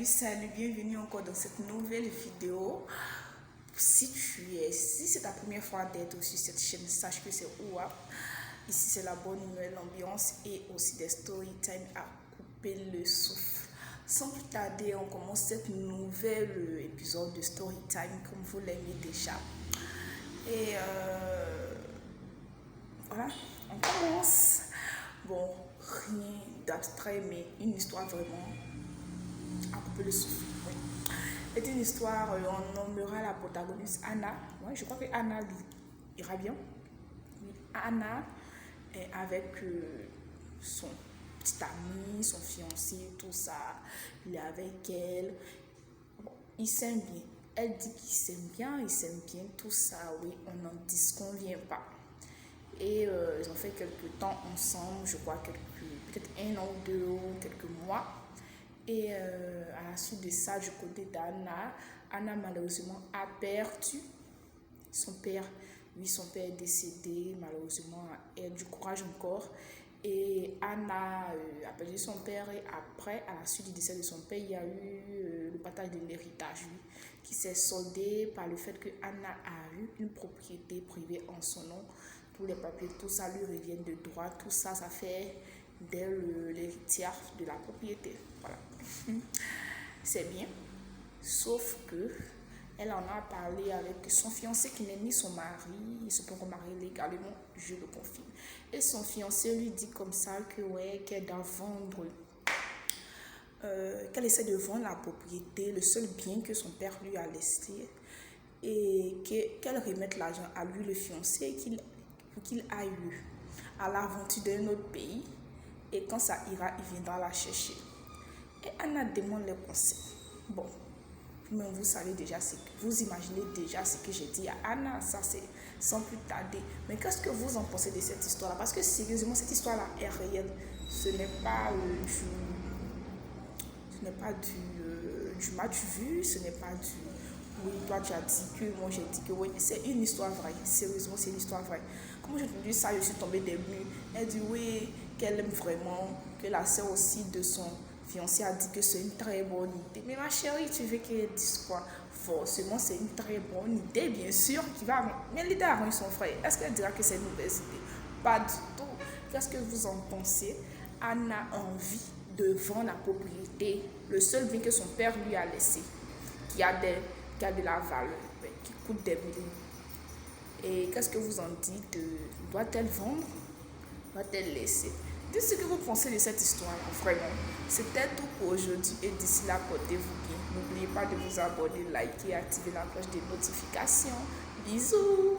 Salut, bienvenue encore dans cette nouvelle vidéo. Si c'est ta première fois d'être sur cette chaîne, sache que c'est OUA. Ici c'est la bonne humeur, l'ambiance et aussi des story time à couper le souffle. Sans plus tarder, on commence cette nouvelle épisode de story time comme vous l'aimez déjà. Et voilà, on commence. Bon, rien d'abstrait, mais une histoire vraiment à couper le souffle. Oui. C'est une histoire, on nommera la protagoniste Anna. Ouais, je crois que Anna ira bien. Oui, Anna est avec son petit ami, son fiancé, tout ça. Il est avec elle. Bon, ils s'aiment bien. Elle dit qu'ils s'aiment bien, tout ça. Oui, on n'en disconvient pas. Et ils ont fait quelques temps ensemble, je crois peut-être 1 an ou 2 ou quelques mois. Et à la suite de ça, du côté d'Anna, Anna malheureusement a perdu son père. Oui, son père est décédé, malheureusement, elle a du courage encore. Et Anna a perdu son père et après, à la suite du décès de son père, il y a eu le partage de l'héritage, oui, qui s'est soldé par le fait que Anna a eu une propriété privée en son nom. Tous les papiers, tout ça lui revient de droit, tout ça, ça fait d'elle l'héritière de la propriété. Voilà. C'est bien, sauf que elle en a parlé avec son fiancé qui n'est ni son mari, ils se sont remariés légalement, je le confirme. Et son fiancé lui dit comme ça que ouais, qu'elle doit vendre, qu'elle essaie de vendre la propriété, le seul bien que son père lui a laissé, et qu'elle remette l'argent à lui, le fiancé, pour qu'il aille à l'aventure d'un autre pays, et quand ça ira, il viendra la chercher. Et Anna demande les conseils. Bon, mais vous savez déjà, vous imaginez déjà ce que j'ai dit à Anna, ça c'est sans plus tarder. Mais qu'est-ce que vous en pensez de cette histoire-là? Parce que sérieusement, cette histoire-là est réelle. Ce n'est pas du match vu, ce n'est pas du oui, toi tu as dit que, moi j'ai dit que oui, c'est une histoire vraie. Sérieusement, c'est une histoire vraie. Comme j'ai entendu ça, je suis tombée des nues. Elle dit oui, qu'elle aime vraiment, que la sœur aussi de son fiancé a dit que c'est une très bonne idée. Mais ma chérie, tu veux qu'elle dise quoi? Forcément, c'est une très bonne idée, bien sûr, qui va. Mais l'idée arrange son frère. Est-ce qu'elle dira que c'est une mauvaise idée? Pas du tout. Qu'est-ce que vous en pensez? Anna a envie de vendre la propriété, le seul bien que son père lui a laissé, qui a de la valeur, qui coûte des millions. Et qu'est-ce que vous en dites? Doit-elle vendre? Doit-elle laisser? Dites ce que vous pensez de cette histoire, vraiment. C'était tout pour aujourd'hui et d'ici là, portez-vous bien. N'oubliez pas de vous abonner, liker et activer la cloche de notification. Bisous!